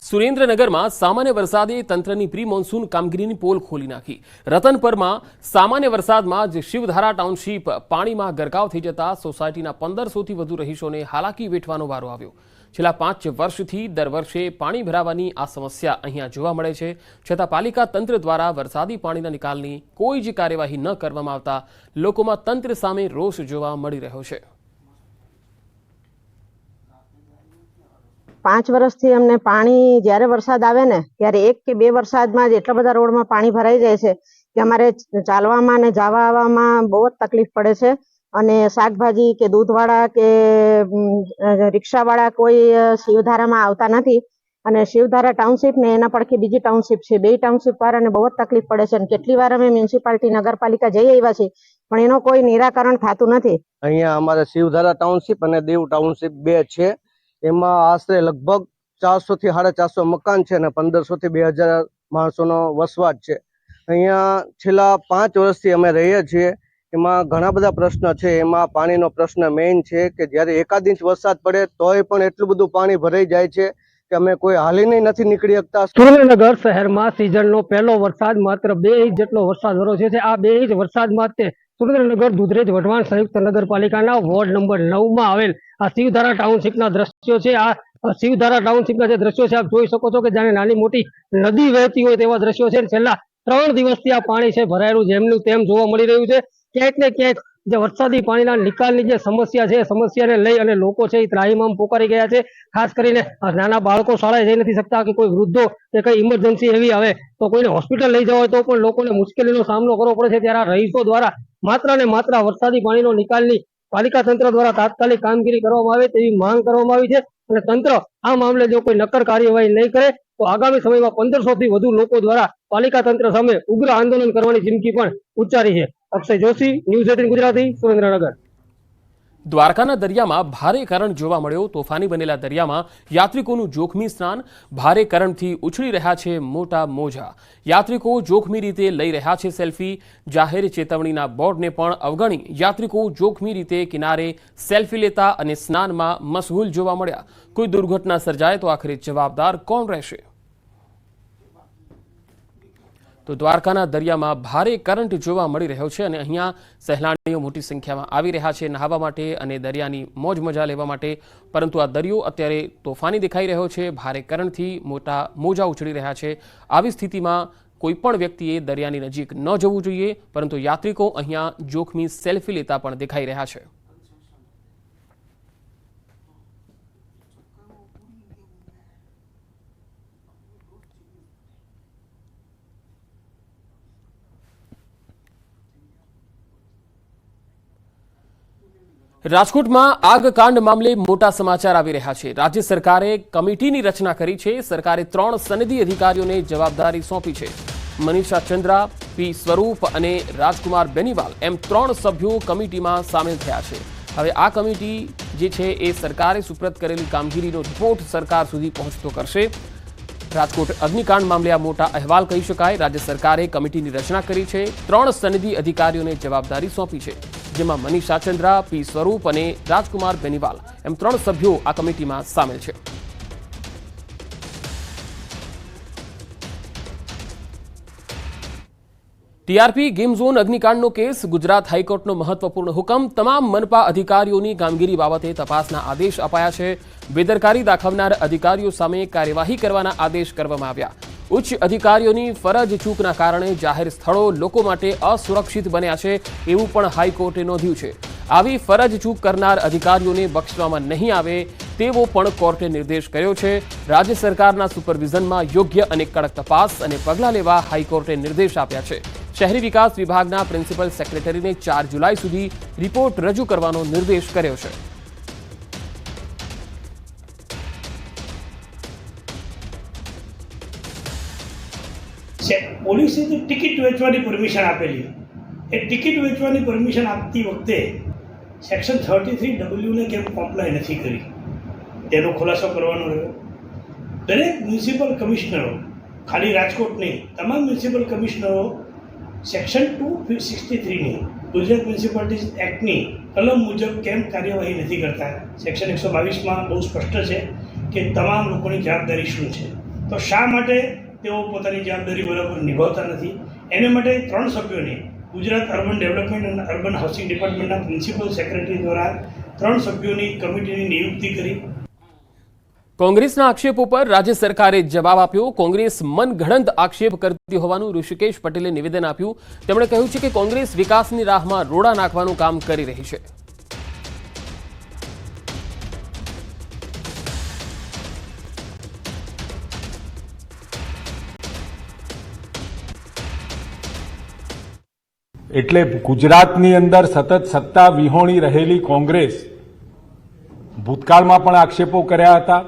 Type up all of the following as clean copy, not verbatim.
સુરેન્દ્રનગરમાં સામાન્ય વરસાદે તંત્રની પ્રી મોન્સૂન કામગીરીની પોલ ખોલી નાખી। રતનપરમાં સામાન્ય વરસાદમાં જ શિવધારા ટાઉનશીપ પાણીમાં ગરકાવ થઈ જતા સોસાયટીના 1500થી વધુ રહીશોને હાલાકી વેઠવાનો વારો આવ્યો। છેલ્લા 5 વર્ષથી દર વર્ષે પાણી ભરાવાની આ સમસ્યા અહીંયા જોવા મળે છે, છતાં પાલિકા તંત્ર દ્વારા વરસાદી પાણીના નિકાલની કોઈ જ કાર્યવાહી ન કરવામાં આવતા લોકોમાં તંત્ર સામે રોષ જોવા મળી રહ્યો છે। 5 વર્ષથી અમને પાણી જ્યારે વરસાદ આવે ને ત્યારે 1 કે 2 વરસાદમાં જ એટલા બધા રોડમાં પાણી ભરાઈ જાય છે કે અમારે ચાલવામાં અને જવા આવવામાં બહુ જ તકલીફ પડે છે। અને શાકભાજી કે દૂધવાળા કે રિક્ષાવાળા કોઈ શિવધારામાં આવતા નથી અને શિવધારા ટાઉનશીપ ને એના પડખે બીજી ટાઉનશીપ છે, બે ટાઉનશીપ વાળાને બહુ જ તકલીફ પડે છે અને કેટલી વાર અમે મ્યુનિસિપાલિટી નગરપાલિકા જઈ આવ્યા છીએ પણ એનો કોઈ નિરાકરણ થતું નથી। અહીંયા અમારે શિવધારા ટાઉનશીપ અને દેવ ટાઉનશીપ બે છે, એમાં આશરે લગભગ 400 થી 450 મકાન છે અને 1500 થી 2000 માણસોનો વસવાટ છે। અહીંયા છેલ્લા 5 વર્ષથી અમે રહીએ છીએ, એમાં ઘણા બધા પ્રશ્ન છે। એમાં પાણીનો પ્રશ્ન મેઇન છે કે જ્યારે 1 ઇંચ વરસાદ પડે તોય પણ એટલું બધું પાણી ભરાઈ જાય છે કે અમે કોઈ હાલીને નથી નીકળી શકતા। સુરેન્દ્રનગર શહેરમાં સિઝનનો પહેલો વરસાદ માત્ર 2 ઇંચ જેટલો વરસાદ વરસ્યો છે। આ 2 ઇંચ વરસાદમાં તે સુરેન્દ્રનગર દુધરેજ વઢવાણ સંયુક્ત નગરપાલિકાના વોર્ડ નંબર 9 માં આવેલ આ શિવધારા ટાઉનશીપના દ્રશ્યો છે। આ શિવધારા ટાઉનશીપના જે દ્રશ્યો છે આપ જોઈ શકો છો કે જાણે નાની મોટી નદી વહેતી હોય તેવા દ્રશ્યો છે। છેલ્લા 3 દિવસથી આ પાણી છે ભરાયેલું જેમનું તેમ જોવા મળી રહ્યું છે। ક્યાંક ને ક્યાંક જે વરસાદી પાણીના નિકાલની જે સમસ્યા છે, સમસ્યાને લઈ અને લોકો છે એ ત્રાહિમામ પોકારી ગયા છે। ખાસ કરીને નાના બાળકો શાળાએ જઈ નથી શકતા કે કોઈ વૃદ્ધો કે કઈ ઇમરજન્સી એવી આવે તો કોઈને હોસ્પિટલ લઈ જવા હોય તો પણ લોકોને મુશ્કેલીનો સામનો કરવો પડે છે। ત્યારે આ રહીશો દ્વારા માત્ર ને માત્ર વરસાદી પાણીનો નિકાલની પાલિકા તંત્ર દ્વારા તાત્કાલિક કામગીરી કરવામાં આવે તેવી માંગ કરવામાં આવી છે અને તંત્ર આ મામલે જો કોઈ નક્કર કાર્યવાહી નહીં કરે તો આગામી સમયમાં 1500 થી વધુ લોકો દ્વારા પાલિકા તંત્ર સામે ઉગ્ર આંદોલન કરવાની ચીમકી પણ ઉચ્ચારી છે। અક્ષય જોશી, ન્યૂઝ 18 ગુજરાતી, સુરેન્દ્રનગર। દ્વારકાના દરિયામાં ભારે કરંટ જોવા મળ્યો। તોફાની બનેલા દરિયામાં યાત્રિકોનું જોખમી સ્નાન। ભારે કરંટથી ઉછળી રહ્યા છે મોટા મોજા। યાત્રિકો જોખમી રીતે લઈ રહ્યા છે સેલ્ફી। જાહેર ચેતવણીના બોર્ડને પણ અવગણી યાત્રિકો જોખમી રીતે કિનારે સેલ્ફી લેતા અને સ્નાનમાં મશગુલ જોવા મળ્યા। કોઈ દુર્ઘટના સર્જાય તો આખરે જવાબદાર કોણ રહેશે? તો દ્વારકાના દરિયામાં ભારે કરંટ જોવા મળી રહ્યો છે અને અહીંયા સહેલાણીઓ મોટી સંખ્યામાં આવી રહ્યા છે નહાવા માટે અને દરિયાની મોજ મજા લેવા માટે, પરંતુ આ દરિયો અત્યારે તોફાની દેખાઈ રહ્યો છે। ભારે કરંટથી મોટા મોજા ઉછળી રહ્યા છે। આવી સ્થિતિમાં કોઈ પણ વ્યક્તિએ દરિયાની નજીક ન જવું જોઈએ, પરંતુ યાત્રિકો અહીંયા જોખમી સેલ્ફી લેતા પણ દેખાઈ રહ્યા છે। રાજકોટમાં આગકાંડ મામલે મોટા સમાચાર આવી રહ્યા છે। રાજ્ય સરકારે કમિટીની રચના કરી છે। સરકારે 3 સનદી અધિકારીઓને જવાબદારી સોંપી છે। મનીષા ચંદ્રા, પી સ્વરૂપ અને રાજકુમાર બેનીવાલ એમ 3 સભ્યો કમિટીમાં સામેલ થયા છે। હવે આ કમિટી જે છે એ સરકારે સુપ્રત કરેલી કામગીરીનો રિપોર્ટ સરકાર સુધી પહોંચતો કરશે। રાજકોટ અગ્નિકાંડ મામલે આ મોટા અહેવાલ કહી શકાય। રાજ્ય સરકારે કમિટીની રચના કરી છે। 3 સનદી અધિકારીઓને જવાબદારી સોંપી છે, જેમાં મનીષા ચંદ્રા, પી સ્વરૂપ અને રાજકુમાર બેનીવાલ એમ 3 સભ્યો આ કમિટીમાં સામેલ છે। ટીઆરપી ગેમ ઝોન અગ્નિકાંડનો કેસ। ગુજરાત હાઈકોર્ટનો મહત્વપૂર્ણ હુકમ। તમામ મનપા અધિકારીઓની કામગીરી બાબતે તપાસના આદેશ અપાયા છે। બેદરકારી દાખવનાર અધિકારીઓ સામે કાર્યવાહી કરવાના આદેશ કરવામાં આવ્યા। ઉચ્ચ અધિકારીઓની ફરજ ચૂકના કારણે જાહેર સ્થળો લોકો માટે અસુરક્ષિત બન્યા છે એવું પણ હાઈકોર્ટે નોંધ્યું છે। આવી ફરજ ચૂક કરનાર અધિકારીઓને બક્ષવામાં નહીં આવે તેવો પણ કોર્ટે નિર્દેશ કર્યો છે। રાજ્ય સરકારના સુપરવિઝનમાં યોગ્ય અને કડક તપાસ અને પગલાં લેવા હાઈકોર્ટે નિર્દેશ આપ્યા છે। શહેરી વિકાસ વિભાગના પ્રિન્સિપલ સેક્રેટરીને 4 જુલાઈ સુધી રિપોર્ટ રજૂ કરવાનો નિર્દેશ કર્યો છે। પોલીસે તો ટિકિટ વેચવાની પરમિશન આપેલી, એ ટિકિટ વેચવાની પરમિશન આપતી વખતે સેક્શન 33W કેમ કોમ્પ્લાય નથી કરી તેનો ખુલાસો કરવાનો રહ્યો। દરેક મ્યુનિસિપલ કમિશનરો, ખાલી રાજકોટ નહીં, તમામ મ્યુનિસિપલ કમિશનરો સેક્શન 263ની ગુજરાત મ્યુનિસિપાલિટી એક્ટની કલમ મુજબ કેમ કાર્યવાહી નથી કરતા? સેક્શન 122માં બહુ સ્પષ્ટ છે કે તમામ લોકોની જવાબદારી શું છે। તો શા માટે તેઓ પોતાની જવાબદારી બરાબર નિભાવતા નથી? એને માટે 3 સભ્યોની ગુજરાત અર્બન ડેવલપમેન્ટ અને અર્બન હાઉસિંગ ડિપાર્ટમેન્ટના પ્રિન્સિપલ સેક્રેટરી દ્વારા 3 સભ્યોની કમિટીની નિયુક્તિ કરી. કોંગ્રેસના આક્ષેપો પર રાજ્ય સરકારે જવાબ આપ્યો. કોંગ્રેસ મનગઢંત આક્ષેપ કરતી હોવાનું ઋષિકેશ પટેલે નિવેદન આપ્યું. તેમણે કહ્યું છે કે કોંગ્રેસ વિકાસની રાહમાં રોડા નાખવાનું કામ કરી રહી છે. એટલે ગુજરાતની અંદર સતત સત્તા વિહોણી રહેલી કોંગ્રેસ ભૂતકાળમાં પણ આક્ષેપો કર્યા હતા,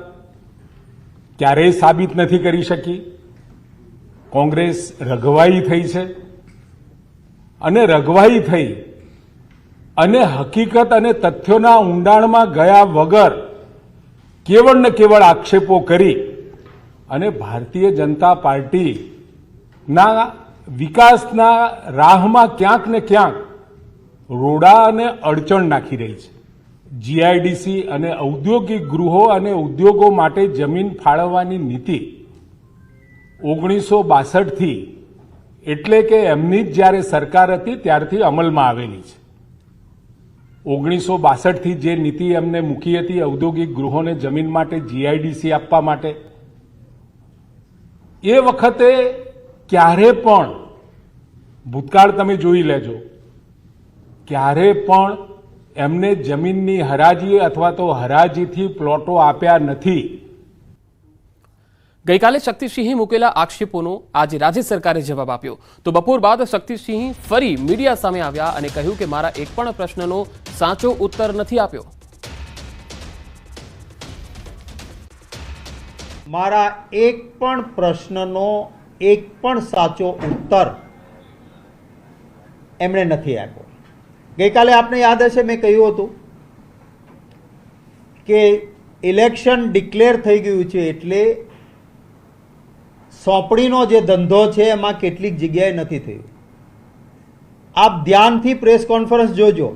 ક્યારેય સાબિત નથી કરી શકી. કોંગ્રેસ રઘવાઈ થઈ છે અને રઘવાઈ થઈ અને હકીકત અને તથ્યોના ઊંડાણમાં ગયા વગર કેવળ ને કેવળ આક્ષેપો કરી અને ભારતીય જનતા પાર્ટીના વિકાસના રાહમાં ક્યાંક ને ક્યાંક રોડા અને અડચણ નાખી રહી છે. જીઆઈડીસી અને ઔદ્યોગિક ગૃહો અને ઉદ્યોગો માટે જમીન ફાળવવાની નીતિ 1962 એટલે કે એમની જ જ્યારે સરકાર હતી ત્યારથી અમલમાં આવેલી છે. 1962 જે નીતિ એમને મૂકી હતી ઔદ્યોગિક ગૃહોને જમીન માટે જીઆઈડીસી આપવા માટે, એ વખતે ક્યારે પણ ભૂતકાળ તમે જોઈ લેજો, ક્યારે પણ એમને જમીનની હરાજી અથવા તો હરાજીથી પ્લોટો આપ્યા નથી. ગઈકાલે શક્તિસિંહે મૂકેલા આક્ષેપોનો આજે રાજ્ય સરકારે જવાબ આપ્યો. તો બપોર બાદ શક્તિસિંહ ફરી મીડિયા સામે આવ્યા અને કહ્યું કે મારા એક પણ પ્રશ્નનો સાચો ઉત્તર નથી આપ્યો. મારા એક પણ પ્રશ્નનો એક પણ સાચો ઉત્તર એમણે નથી આપ્યો. ગઈકાલે આપને યાદ હશે મેં કહ્યું હતું કે ઇલેક્શન ડિક્લેર થઈ ગયું છે એટલે સોંપણીનો જે ધંધો છે એમાં કેટલીક જગ્યાએ નથી થયું. આપ ધ્યાનથી પ્રેસ કોન્ફરન્સ જોજો.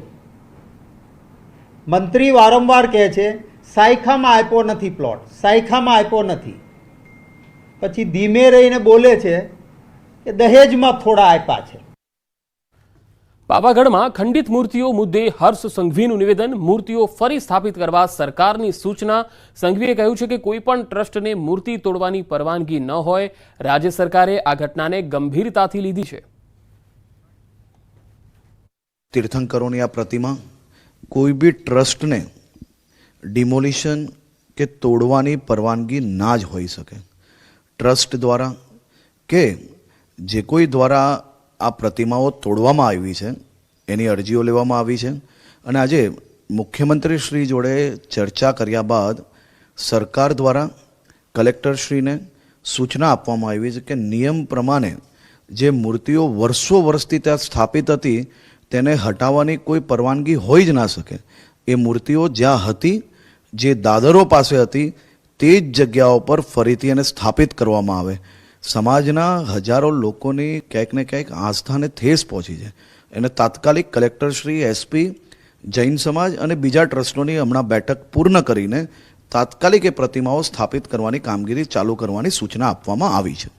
મંત્રી વારંવાર કહે છે સાયખામાં આપ્યો નથી પ્લોટ, સાયખામાં આપ્યો નથી. પછી ધીમે રહીને બોલે છે કે દહેજમાં થોડા આપ્યા છે. પાવાગઢમાં ખંડિત મૂર્તિઓ મુદ્દે હર્ષ સંઘવીનું નિવેદન. મૂર્તિઓ ફરી સ્થાપિત કરવા સરકારની સૂચના. સંઘવીએ કહ્યું છે કે કોઈ પણ ટ્રસ્ટને મૂર્તિ તોડવાની પરવાનગી ન હોય. રાજ્ય સરકારે આ ઘટનાને ગંભીરતાથી લીધી છે. તીર્થંકરોની આ પ્રતિમા કોઈ બી ટ્રસ્ટને ડિમોલિશન કે તોડવાની પરવાનગી ના જ હોઈ શકે. ટ્રસ્ટ દ્વારા કે જે કોઈ દ્વારા આ પ્રતિમાઓ તોડવામાં આવી છે એની અરજીઓ લેવામાં આવી છે અને આજે મુખ્યમંત્રી શ્રી જોડે ચર્ચા કર્યા બાદ સરકાર દ્વારા કલેક્ટરશ્રીને સૂચના આપવામાં આવી છે કે નિયમ પ્રમાણે જે મૂર્તિઓ વર્ષો વર્ષથી ત્યાં સ્થાપિત હતી તેને હટાવવાની કોઈ પરવાનગી હોઈ જ ના શકે. એ મૂર્તિઓ જ્યાં હતી, જે દાદરો પાસે હતી, તે જ જગ્યાઓ પર ફરીથી એને સ્થાપિત કરવામાં આવે. સમાજના હજારો લોકોની ક્યાંક ને ક્યાંક આસ્થાને ઠેસ પહોંચી છે. એને તાત્કાલિક કલેક્ટરશ્રી, એસપી, જૈન સમાજ અને બીજા ટ્રસ્ટોની હમણાં બેઠક પૂર્ણ કરીને તાત્કાલિક એ પ્રતિમાઓ સ્થાપિત કરવાની કામગીરી ચાલુ કરવાની સૂચના આપવામાં આવી છે.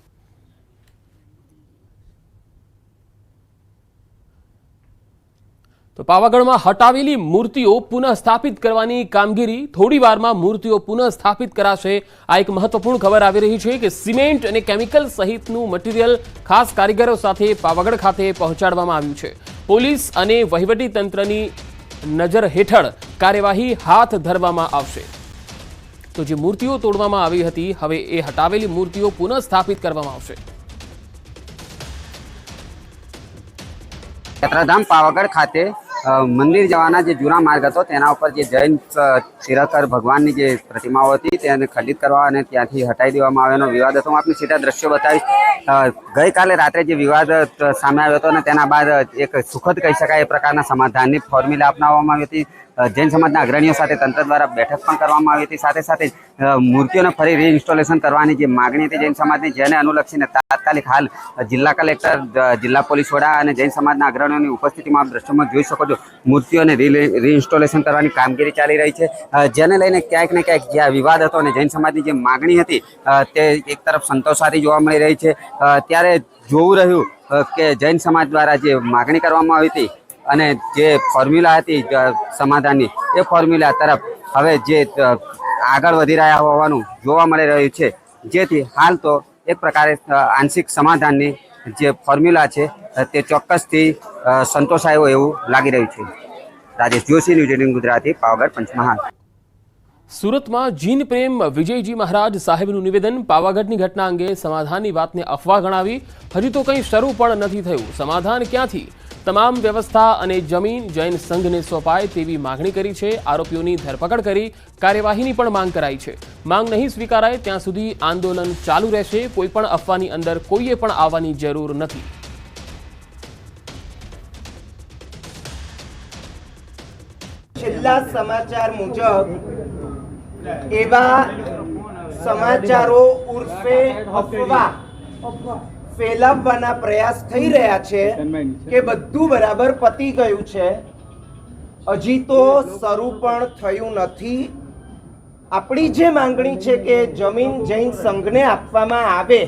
તો પાવાગઢમાં હટાવેલી મૂર્તિઓ પુનઃ સ્થાપિત કરવાની કામગીરી થોડી વારમાં મૂર્તિઓ પુનઃ સ્થાપિત કરાશે. આ એક મહત્વપૂર્ણ ખબર આવી રહી છે કે સિમેન્ટ અને કેમિકલ સહિતનું મટીરિયલ ખાસ કારીગરો સાથે પાવાગઢ ખાતે પહોંચાડવામાં આવ્યું છે. પોલીસ અને વહીવટી તંત્રની નજર હેઠળ કાર્યવાહી હાથ ધરવામાં આવશે. તો જે મૂર્તિઓ તોડવામાં આવી હતી હવે એ હટાવેલી મૂર્તિઓ પુનઃ સ્થાપિત કરવામાં આવશે. યાત્રાધામ પાવાગઢ ખાતે મંદિર જવાના જે જૂના માર્ગ હતો તેના ઉપર જે જૈન તીરથંકર ભગવાનની જે પ્રતિમાઓ હતી તેને ખંડિત કરવા અને ત્યાંથી હટાવી દેવામાં આવ્યાનો વિવાદ હતો. હું આપને સીધા દ્રશ્યો બતાવીશ ગઈકાલે રાત્રે જે વિવાદ સામે આવ્યો હતો અને તેના બાદ એક સુખદ કહી શકાય એ પ્રકારના સમાધાનની ફોર્મ્યુલા અપનાવવામાં આવી હતી. જૈન સમાજના અગ્રણીઓ સાથે તંત્ર દ્વારા બેઠક પણ કરવામાં આવી હતી. સાથે સાથે મૂર્તિઓને ફરી રીઇન્સ્ટોલેશન કરવાની જે માગણી હતી જૈન સમાજની, જેને અનુલક્ષીને તાત્કાલિક હાલ જિલ્લા કલેક્ટર, જિલ્લા પોલીસ વડા અને જૈન સમાજના અગ્રણીઓની ઉપસ્થિતિમાં આપ દ્રશ્યોમાં જોઈ શકો છો મૂર્તિઓને રીઇન્સ્ટોલેશન કરવાની કામગીરી ચાલી રહી છે. જેને લઈને ક્યાંક ને ક્યાંક જે આ વિવાદ હતો અને જૈન સમાજની જે માગણી હતી તે એક તરફ સંતોષાતી જોવા મળી રહી છે. ત્યારે જોવું રહ્યું કે જૈન સમાજ દ્વારા જે માગણી કરવામાં આવી હતી અને જે ફોર્મ્યુલા હતી સમાધાનની, એ ફોર્મ્યુલા તરફ હવે જે આગળ વધી રહ્યા હોવાનું જોવા મળી રહ્યું છે. જેથી હાલ તો એક પ્રકારે આંશિક સમાધાનની જે ફોર્મ્યુલા છે તે ચોક્કસથી સંતોષાયો એવું લાગી રહ્યું છે. રાજેશ જોશી, ન્યૂઝ 18 ગુજરાતી, પાવાગઢ, પંચમહાલ. સુરતમાં જીન પ્રેમ વિજયજી મહારાજ સાહેબનું નિવેદન. પાવાગઢની ઘટના અંગે સમાધાનની વાતને અફવા ગણાવી. હજી તો કંઈ શરૂ પણ નથી થયું. સમાધાન ક્યાંથી? તમામ વ્યવસ્થા અને જમીન જૈન સંઘને સોંપાય તેવી માગણી કરી છે. આરોપીઓની ધરપકડ કરી કાર્યવાહીની પણ માંગ કરાઈ છે. માંગ નહીં સ્વીકારાય ત્યાં સુધી આંદોલન ચાલુ રહેશે. કોઈ પણ અફવાની અંદર કોઈએ પણ આવવાની જરૂર નથી. છેલ્લા સમાચાર મુજબ એવા સમાચારો ઉર્ફે અફવા ફેલાવવાના પ્રયાસ થઈ રહ્યા છે કે બધું બરાબર પતી ગયું છે. હજી તો શરૂ પણ થયું નથી. આપણી જે માંગણી છે કે જમીન જૈન સંઘને આપવામાં આવે,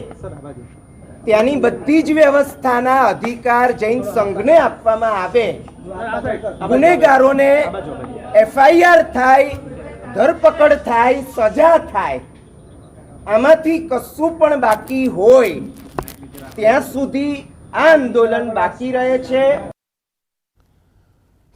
ત્યાંની બધી જ વ્યવસ્થાના અધિકાર જૈન સંઘને આપવામાં આવે, ગુનેગારોને FIR થાય, ધરપકડ થાય, સજા થાય, આમાંથી કશું પણ બાકી હોય ત્યાં સુધી આ આંદોલન બાકી રહે છે.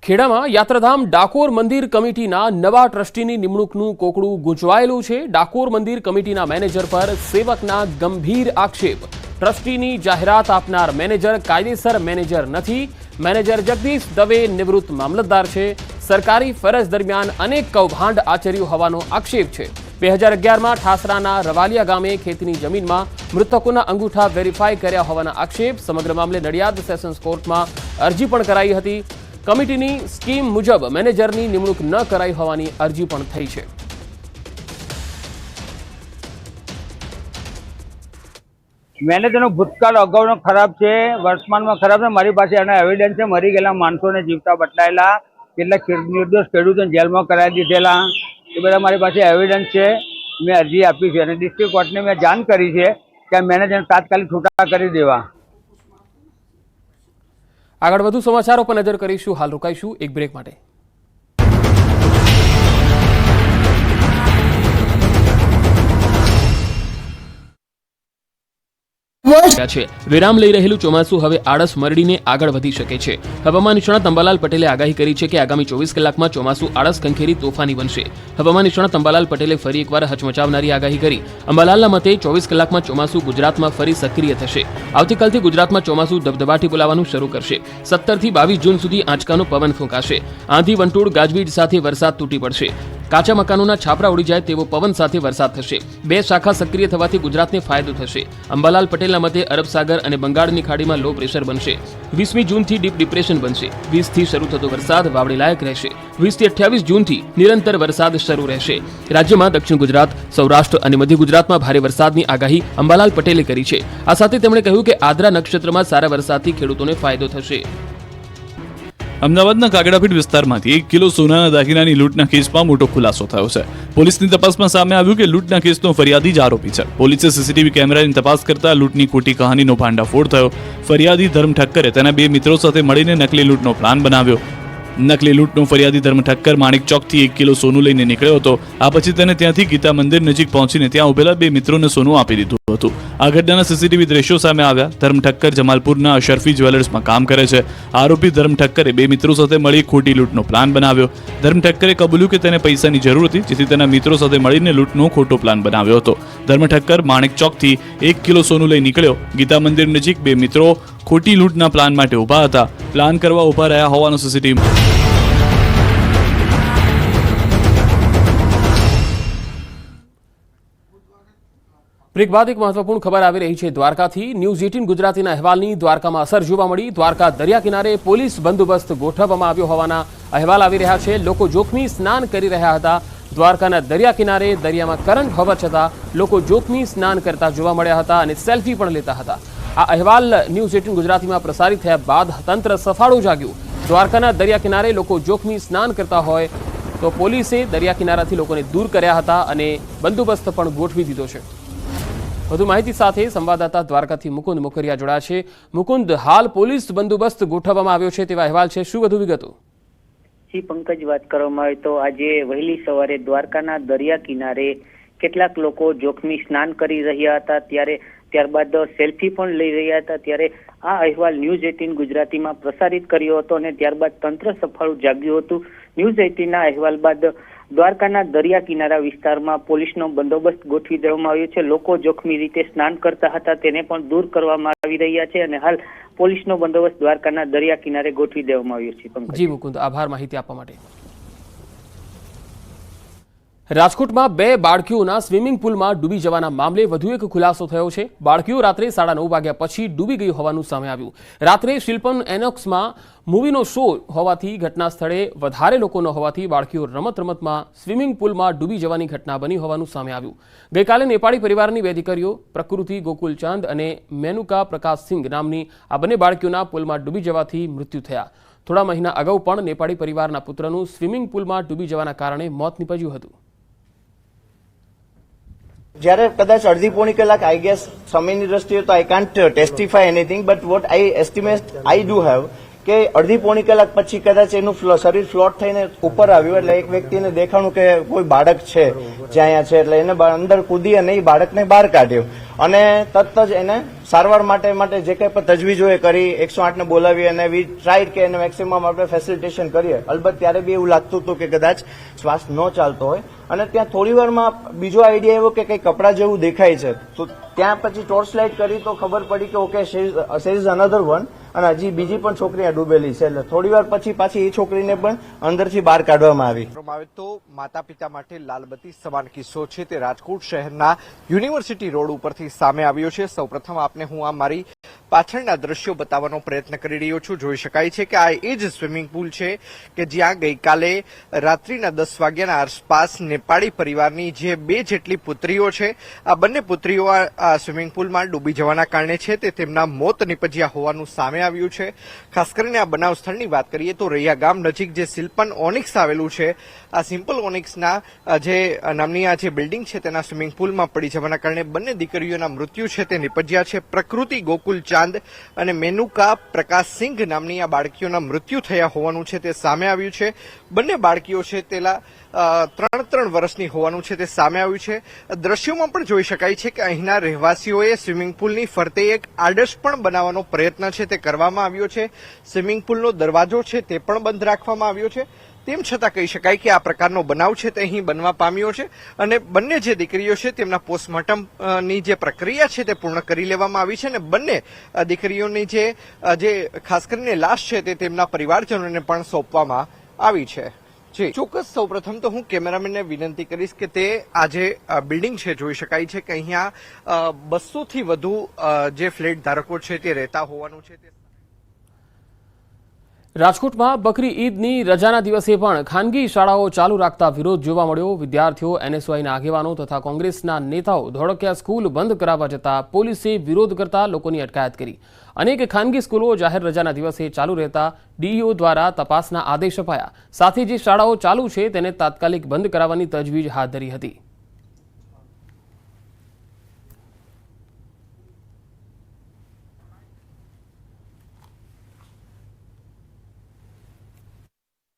ખેડામાં યાત્રાધામ ડાકોર મંદિર કમિટીના નવા ટ્રસ્ટીની નિમણૂકનું કોકડું ગૂંચવાયેલું છે. ડાકોર મંદિર કમિટીના મેનેજર પર સેવકના ગંભીર આક્ષેપ. ટ્રસ્ટીની જાહેરાત આપનાર મેનેજર કાયદેસર મેનેજર નથી. મેનેજર જગદીશ દવે નિવૃત્ત મામલતદાર છે. સરકારી ફરજ દરમિયાન અનેક કૌભાંડ આચર્યું હોવાનો આક્ષેપ છે. 2011માં ઠાસરાના રવાલિયા ગામે ખેતીની જમીનમાં મૃતકોના અંગૂઠા વેરીફાઈ કર્યા હોવાના આક્ષેપ. સમગ્ર મામલે નડિયાદ સેશન્સ કોર્ટમાં અરજી પણ કરાઈ હતી. કમિટીની સ્કીમ મુજબ મેનેજરની નિમણૂક ન કરાઈ હોવાની અરજી પણ થઈ છે. મેનેજરનો ભૂતકાળ અગાઉનો ખરાબ છે, વર્તમાનમાં ખરાબ છે. મારી પાસે એના એવિડન્સ છે. મરી ગયેલા માણસોને જીવતા બદલાયેલા, કેટલાક નિર્દોષ ખેડૂતોને જેલમાં કરાવી દીધેલા, એ બધા મારી પાસે એવિડન્સ છે. મેં અરજી આપી છે અને ડિસ્ટ્રિક્ટ કોર્ટને મેં જાણ કરી છે કે મેનેજરને તાત્કાલિક છૂટા કરી દેવા. આગળ વધુ સમાચારો પર નજર કરીશું. હાલ રોકાઈશું એક બ્રેક માટે. છે વિરામ લઈ રહેલું ચોમાસું હવે આળસ મરડીને આગળ વધી શકે છે. હવામાન નિષ્ણાત અંબાલાલ પટેલે આગાહી કરી છે કે આગામી 24 કલાકમાં ચોમાસું આળસ કંખેરી તોફાની બનશે. હવામાન નિષ્ણાત અંબાલાલ પટેલે ફરી એકવાર હચમચાવનારી આગાહી કરી. અંબાલાલના મતે 24 કલાકમાં ચોમાસું ગુજરાતમાં ફરી સક્રિય થશે. આવતીકાલથી ગુજરાતમાં ચોમાસું ધબધબાટી બોલાવવાનું શરૂ કરશે. 17 થી 22 જૂન સુધી આંચકાનો પવન ફૂંકાશે. આંધી, વંટોળ, ગાજવીજ સાથે વરસાદ તૂટી પડશે. કાચા મકાનોના છાપરા ઉડી જાય તેવો પવન સાથે વરસાદ થશે. 2 શાખા સક્રિય થવાથી ગુજરાતને ફાયદો થશે. અંબાલાલ પટેલના મતે અરબ સાગર અને બંગાળની ખાડીમાં લો પ્રેશર બનશે. 20મી જૂનથી ડીપ ડિપ્રેશન બનશે. 20 થી શરૂ થતો વરસાદ વાવણી લાયક રહેશે. 20 થી 28 જૂનથી નિરંતર વરસાદ શરૂ રહેશે. રાજ્યમાં દક્ષિણ ગુજરાત, સૌરાષ્ટ્ર અને મધ્ય ગુજરાતમાં ભારે વરસાદની આગાહી અંબાલાલ પટેલે કરી છે. આ સાથે તેમણે કહ્યું કે આદ્રા નક્ષત્રમાં સારા વરસાદથી ખેડૂતોને ફાયદો થશે. અમદાવાદના કાગડાપીઠ વિસ્તારમાંથી 1 કિલો સોનાના દાગીનાની લૂંટના કેસમાં મોટો ખુલાસો થયો છે. પોલીસની તપાસમાં સામે આવ્યું કે લૂંટના કેસનો ફરિયાદી જ આરોપી છે. પોલીસે સીસીટીવી કેમેરાની તપાસ કરતા લૂંટની ખોટી કહાનીનો ભાંડાફોડ થયો. ફરિયાદી ધર્મ ઠક્કરે તેના 2 મિત્રો સાથે મળીને નકલી લૂંટનો પ્લાન બનાવ્યો. નકલી લૂંટનો ફરિયાદી ધર્મ ઠક્કર માણિક ચોકથી 1 કિલો સોનું લઈને નીકળ્યો હતો. આ પછી તેને ત્યાંથી ગીતા મંદિર નજીક પહોંચીને ત્યાં ઉભેલા 2 મિત્રોને સોનું આપી દીધું હતું. આ ઘટનાના સીસીટીવી દ્રશ્યો સામે આવ્યા. ધર્મ ઠક્કર જમાલપુરના અશરફી જ્વેલર્સમાં કામ કરે છે. આરોપી ધર્મ ઠક્કરે 2 મિત્રો સાથે મળી ખોટી લૂંટનો પ્લાન બનાવ્યો. ધર્મ ઠક્કરે કબૂલ્યું કે તેને પૈસાની જરૂર હતી, જેથી તેના મિત્રો સાથે મળીને લૂંટનો ખોટો પ્લાન બનાવ્યો હતો. ધર્મ ઠક્કર માણિક ચોકથી 1 કિલો સોનું લઈ નીકળ્યો. ગીતા મંદિર નજીક 2 મિત્રો ખોટી લૂંટના પ્લાન માટે ઊભા હતા. પ્લાન કરવા ઊભા રહ્યા હોવાનું સીસીટીવી બ્રેક બાદ એક મહત્વપૂર્ણ ખબર આવી રહી છે દ્વારકાથી। ન્યૂઝ 18 ગુજરાતીના અહેવાલની દ્વારકામાં અસર જોવા મળી। દ્વારકા દરિયા કિનારે પોલીસ બંદોબસ્ત ગોઠવવામાં આવ્યો હોવાના અહેવાલ આવી રહ્યા છે। લોકો જોખમી સ્નાન કરી રહ્યા હતા। દ્વારકાના દરિયા કિનારે દરિયામાં કરંટ હોવા છતાં લોકો જોખમી સ્નાન કરતા જોવા મળ્યા હતા અને સેલ્ફી પણ લેતા હતા। આ અહેવાલ ન્યૂઝ 18 ગુજરાતીમાં પ્રસારિત થયા બાદ તંત્ર સફાળું જાગ્યું। દ્વારકાના દરિયા કિનારે લોકો જોખમી સ્નાન કરતા હોય તો પોલીસે દરિયા કિનારાથી લોકોને દૂર કર્યા હતા અને બંદોબસ્ત પણ ગોઠવી દીધો છે। વધુ માહિતી સાથે સંવાદદાતા દ્વારકાથી મુકુંદ મોકરિયા જોડાયા છે। મુકુંદ, હાલ પોલીસ બંદોબસ્ત ગોઠવવામાં આવ્યો છે તેવા અહેવાલ છે, શું વધુ વિગતો? જી પંકજ, વાત કરવામાં આવે તો આજે વહેલી સવારે દ્વારકાના દરિયા કિનારે કેટલાક લોકો જોખમી સ્નાન કરી રહ્યા હતા, ત્યારબાદ સેલ્ફી પણ લઈ રહ્યા હતા। ત્યારે આ અહેવાલ ન્યૂઝ 18 ગુજરાતીમાં પ્રસારિત કર્યો હતો અને ત્યારબાદ તંત્ર સફાળું જાગ્યું હતું। ન્યૂઝ 18ના અહેવાલ બાદ દ્વારકાના દરિયા કિનારા વિસ્તારમાં પોલીસનો બંદોબસ્ત ગોઠવી દેવામાં આવ્યો છે। લોકો જોખમી રીતે સ્નાન કરતા હતા તેને પણ દૂર કરવામાં આવી રહ્યા છે અને હાલ પોલીસનો બંદોબસ્ત દ્વારકાના દરિયા કિનારે ગોઠવી દેવામાં આવ્યો છે। પંકજ, જી મુકુંદ, આભાર માહિતી આપવા માટે। રાજકોટમાં 2 બાળકીઓના સ્વિમિંગ પુલમાં ડૂબી જવાના મામલે વધુ એક ખુલાસો થયો છે। બાળકીઓ રાત્રે 9:30 વાગ્યા પછી ડૂબી ગઈ હોવાનું સામે આવ્યું। રાત્રે શિલ્પન એનોક્સમાં મૂવીનો શો હોવાથી ઘટના સ્થળે વધારે લોકો ન હોવાથી બાળકીઓ રમતમાં સ્વિમિંગ પુલમાં ડૂબી જવાની ઘટના બની હોવાનું સામે આવ્યું। ગઈકાલે નેપાળી પરિવારની 2 દીકરીઓ પ્રકૃતિ ગોકુલચાંદ અને મેનુકા પ્રકાશસિંહ નામની આ બંને બાળકીઓના પુલમાં ડૂબી જવાથી મૃત્યુ થયા। થોડા મહિના અગાઉ પણ નેપાળી પરિવારના પુત્રનું સ્વિમિંગ પુલમાં ડૂબી જવાના કારણે મોત નીપજ્યું હતું। જ્યારે કદાચ અડધી પોણી કલાક આઈ ગેસ સમયની દ્રષ્ટિએ તો I can't testify anything, but what I estimate I do have કે અડધી પોણી કલાક પછી કદાચ એનું શરીર ફ્લોટ થઈને ઉપર આવ્યું એટલે એક વ્યક્તિને દેખાણું કે કોઈ બાળક છે જે અહીંયા છે એટલે એને અંદર કૂદી અને એ બાળકને બહાર કાઢ્યો અને તરત જ એને સારવાર માટે જે કંઈ પણ તજવીજો કરી 108 ને બોલાવી અને વી ટ્રાઈડ કે એને મેક્સિમમ આપણે ફેસિલિટેશન કરીએ। અલબત્ત ત્યારે બી એવું લાગતું હતું કે કદાચ શ્વાસ ન ચાલતો હોય અને ત્યાં થોડી વારમાં બીજો આઈડિયા એવો કે કંઈ કપડા જેવું દેખાય છે તો ત્યાં પછી ટોર્ચ લાઇટ કરી તો ખબર પડી કે okay she is another one અને હજી બીજી પણ છોકરી ડૂબેલી છે એટલે થોડી વાર પછી પાછી એ છોકરીને પણ અંદરથી બહાર કાઢવામાં આવી। તો માતા પિતા માટે લાલબત્તી સમાન કિસ્સો છે તે રાજકોટ શહેરના યુનિવર્સિટી રોડ ઉપરથી સામે આવ્યો છે। સૌપ્રથમ આપને હું આ મારી પાછળના દ્રશ્યો બતાવવાનો પ્રયત્ન કરી રહ્યો છું। જોઈ શકાય છે કે આ એ જ સ્વિમિંગ પુલ છે કે જ્યાં ગઈકાલે રાત્રિના 10 વાગ્યાના આસપાસ નેપાળી પરિવારની જે 2 જેટલી પુત્રીઓ છે આ બંને પુત્રીઓ આ સ્વિમિંગ પુલમાં ડૂબી જવાના કારણે છે તે તેમના મોત નીપજ્યા હોવાનું સામે આવ્યું છે। ખાસ કરીને આ બનાવ સ્થળની વાત કરીએ તો રૈયા ગામ નજીક જે સિલ્પન ઓનિક્સ આવેલું છે આ સિમ્પલ ઓનિક્સના જે નામની આ જે બિલ્ડિંગ છે તેના સ્વિમિંગ પુલમાં પડી જવાના કારણે બંને દીકરીઓના મૃત્યુ છે તે નીપજ્યા છે। પ્રકૃતિ ગોકુલચાંદ અને મેનુકા પ્રકાશસિંહ નામની આ બાળકીઓના મૃત્યુ થયા હોવાનું છે તે સામે આવ્યું છે। બંને બાળકીઓ છે તેલા 3 વર્ષની હોવાનું છે તે સામે આવ્યું છે। દ્રશ્યોમાં પણ જોઈ શકાય છે કે અહીંના રહેવાસીઓએ સ્વિમિંગ પુલની ફરતે એક આડશ પણ બનાવવાનો પ્રયત્ન છે તે કરવામાં આવ્યો છે। સ્વિમિંગ પુલનો દરવાજો છે તે પણ બંધ રાખવામાં આવ્યો છે। તેમ છતાં કહી શકાય કે આ પ્રકારનો બનાવ છે તે અહીં બનવા પામ્યો છે અને બંને જે દીકરીઓ છે તેમના પોસ્ટમોર્ટમની જે પ્રક્રિયા છે તે પૂર્ણ કરી લેવામાં આવી છે અને બંને દીકરીઓની જે ખાસ કરીને લાશ છે તે તેમના પરિવારજનોને પણ સોંપવામાં આવી છે। જી ચોક્કસ, સૌપ્રથમ તો હું કેમેરામેનને વિનંતી કરીશ કે તે આ જે બિલ્ડિંગ છે જોઈ શકાય છે કે અહીંયા 200 થી વધુ જે ફ્લેટ ધારકો છે તે રહેતા હોવાનું છે। રાજકોટમાં બકરી ઈદની રજાના દિવસે પણ ખાનગી શાળાઓ ચાલુ રાખતા વિરોધ જોવા મળ્યો। વિદ્યાર્થીઓ, એનએસયુઆઈના આગેવાનો તથા કોંગ્રેસના નેતાઓ ધોળકિયા સ્કૂલ બંધ કરાવવા જતા પોલીસે વિરોધ કરતા લોકોની અટકાયત કરી। અનેક ખાનગી સ્કૂલો જાહેર રજાના દિવસે ચાલુ રહેતા ડીઈઓ દ્વારા તપાસના આદેશ અપાયા। સાથે જે શાળાઓ ચાલુ છે તેને તાત્કાલિક બંધ કરાવવાની તજવીજ હાથ ધરી હતી।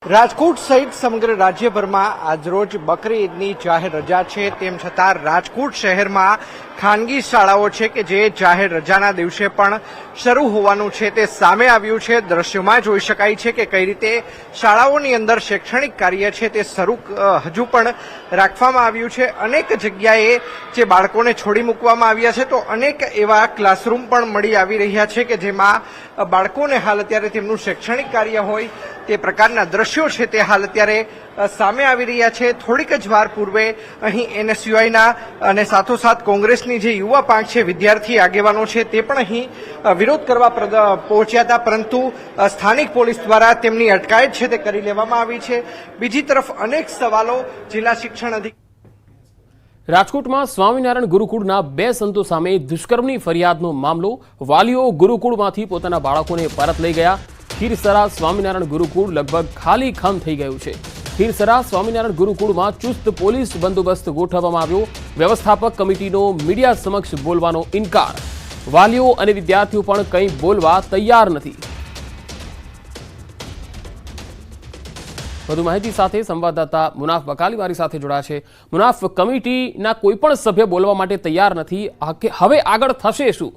રાજકોટ સહિત સમગ્ર રાજ્યભરમાં આજરોજ બકરી ઈદની જાહેર રજા છે તેમ છતાં રાજકોટ શહેરમાં ખાનગી શાળાઓ છે કે જે જાહેર રજાના દિવસે પણ શરૂ હોવાનું છે તે સામે આવ્યું છે। દ્રશ્યોમાં જોઈ શકાય છે કે કઈ રીતે શાળાઓની અંદર શૈક્ષણિક કાર્ય છે તે શરૂ હજુ પણ રાખવામાં આવ્યું છે। અનેક જગ્યાએ જે બાળકોને છોડી મૂકવામાં આવ્યા છે તો અનેક એવા ક્લાસરૂમ પણ મળી આવી રહ્યા છે કે જેમાં બાળકોને હાલ અત્યારે તેમનું શૈક્ષણિક કાર્ય હોય તે પ્રકારના દ્રશ્યો છે તે હાલ અત્યારે સામે આવી રહ્યા છે. થોડીક જ વાર પૂર્વે અહીં એનએસયુઆઈના અને સાથોસાથ કોંગ્રેસની જે યુવા પાંખ છે, વિદ્યાર્થી આગેવાનો છે, તે પણ અહીં વિરોધ કરવા પહોંચ્યા હતા, પરંતુ સ્થાનિક પોલીસ દ્વારા તેમની અટકાયત છે તે કરી લેવામાં આવી છે. બીજી તરફ અનેક સવાલો જિલ્લા શિક્ષણ અધિકારી રાજકોટમાં સ્વામિનારાયણ ગુરુકુળના 2 સંતો સામે દુષ્કર્મની ફરિયાદનો મામલો. વાલીઓ ગુરુકુળમાંથી પોતાના બાળકોને પરત લઈ ગયા. ખીરસરા સ્વામિનારાયણ ગુરુકુળ લગભગ ખાલી ખમ થઈ ગયું છે. ખીરસરા સ્વામિનારાયણ ગુરુકુળમાં ચુસ્ત પોલીસ બંદોબસ્ત ગોઠવવામાં આવ્યો. વ્યવસ્થાપક કમિટીનો મીડિયા સમક્ષ બોલવાનો ઇનકાર. વાલીઓ અને વિદ્યાર્થીઓ પણ કંઈ બોલવા તૈયાર નથી. વધુ માહિતી સાથે સંવાદદાતા મુનાફ બકાલી મારી સાથે જોડાયા છે. મુનાફ, કમિટીના કોઈ પણ સભ્ય બોલવા માટે તૈયાર નથી. હવે આગળ થશે શું?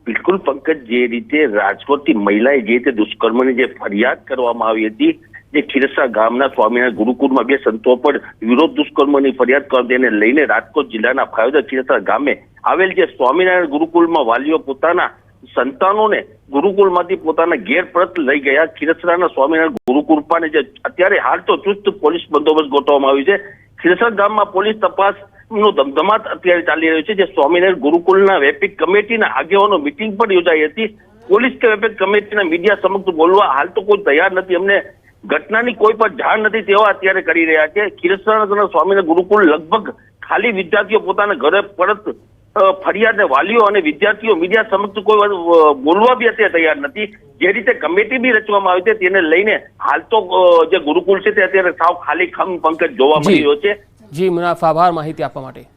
બિલકુલ પંકજ, જે રીતે રાજકોટથી મહિલાએ જે રીતે દુષ્કર્મની જે ફરિયાદ કરવામાં આવી હતી, જે ખીરસરા ગામના સ્વામિનારાયણ ગુરુકુળમાં 2 સંતો પર વિરોધ દુષ્કર્મની ફરિયાદ કરી તેને લઈને રાજકોટ જિલ્લાના ફાયોદર ખીરસરા ગામે આવેલ જે સ્વામિનારાયણ ગુરુકુળમાં વાલીઓ પોતાના સંતાનોને ગુરુકુળમાંથી પોતાના ઘેર પરત લઈ ગયા. ખીરસરાના સ્વામિનારાયણ ગુરુકુળ પર જે અત્યારે હાલ તો ચુસ્ત પોલીસ બંદોબસ્ત ગોઠવવામાં આવ્યું છે. ખીરસરા ગામમાં પોલીસ તપાસનો ધમધમાટ અત્યારે ચાલી રહ્યો છે. જે સ્વામિનારાયણ ગુરુકુળના વેપિક કમિટીના આગેવાનો મિટિંગ પણ યોજાઈ હતી. પોલીસ કે વેપિક કમિટીના મીડિયા સમક્ષ બોલવા હાલ તો કોઈ તૈયાર નથી. અમને ઘટનાની કોઈ પણ જાણ નથી તેવા અત્યારે કરી રહ્યા છે. ખીરસરાના સ્વામિનારાયણ ગુરુકુળ લગભગ ખાલી, વિદ્યાર્થીઓ પોતાના ઘરે પરત ફરિયાદ વાલીઓ અને વિદ્યાર્થીઓ મીડિયા સમક્ષ કોઈ બોલવા બી અત્યારે તૈયાર નથી. જે રીતે કમિટી બી રચવામાં આવી છે તેને લઈને હાલ તો જે ગુરુકુળ છે તે અત્યારે સાવ ખાલી ખમ પંકજ જોવા મળી રહ્યો છે. જી મુનાફ, આભાર માહિતી આપવા માટે.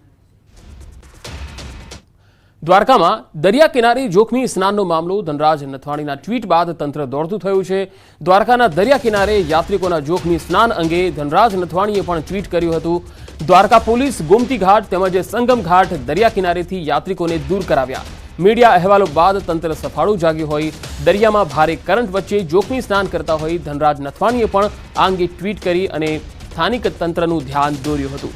દ્વારકામાં દરિયા કિનારે જોખમી સ્નાનનો મામલો. ધનરાજ નથવાણીના ટ્વીટ બાદ તંત્ર દોડતું થયું છે. દ્વારકાના દરિયા કિનારે યાત્રિકોના જોખમી સ્નાન અંગે ધનરાજ નથવાણીએ પણ ટ્વીટ કર્યું હતું. દ્વારકા પોલીસ ગોમતી ઘાટ તેમજ સંગમ ઘાટ દરિયા કિનારેથી યાત્રિકોને દૂર કરાવ્યા. મીડિયા અહેવાલો બાદ તંત્ર સફાળું જાગ્યું હોય. દરિયામાં ભારે કરંટ વચ્ચે જોખમી સ્નાન કરતા હોય ધનરાજ નથવાણીએ પણ આ અંગે ટ્વીટ કરી અને સ્થાનિક તંત્રનું ધ્યાન દોર્યું હતું.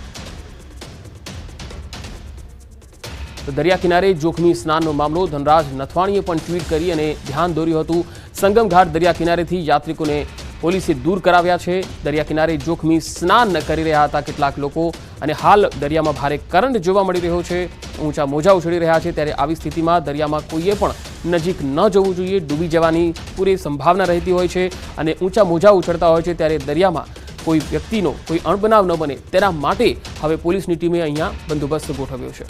દરિયા કિનારે જોખમી સ્નાનનો મામલો. ધનરાજ નથવાણીએ પણ ટ્વીટ કરી અને ધ્યાન દોર્યું હતું. સંગમ ઘાટ દરિયા કિનારેથી યાત્રિકોને પોલીસે દૂર કરાવ્યા છે. દરિયા કિનારે જોખમી સ્નાન કરી રહ્યા હતા કેટલાક લોકો અને હાલ દરિયામાં ભારે કરંટ જોવા મળી રહ્યો છે. ઊંચા મોજા ઉછળી રહ્યા છે. ત્યારે આવી સ્થિતિમાં દરિયામાં કોઈએ પણ નજીક ન જવું જોઈએ. ડૂબી જવાની પૂરી સંભાવના રહેતી હોય છે અને ઊંચા મોજા ઉછળતા હોય છે ત્યારે દરિયામાં કોઈ વ્યક્તિનો કોઈ અણબનાવ ન બને તેના માટે હવે પોલીસની ટીમે અહીંયા બંદોબસ્ત ગોઠવ્યો છે.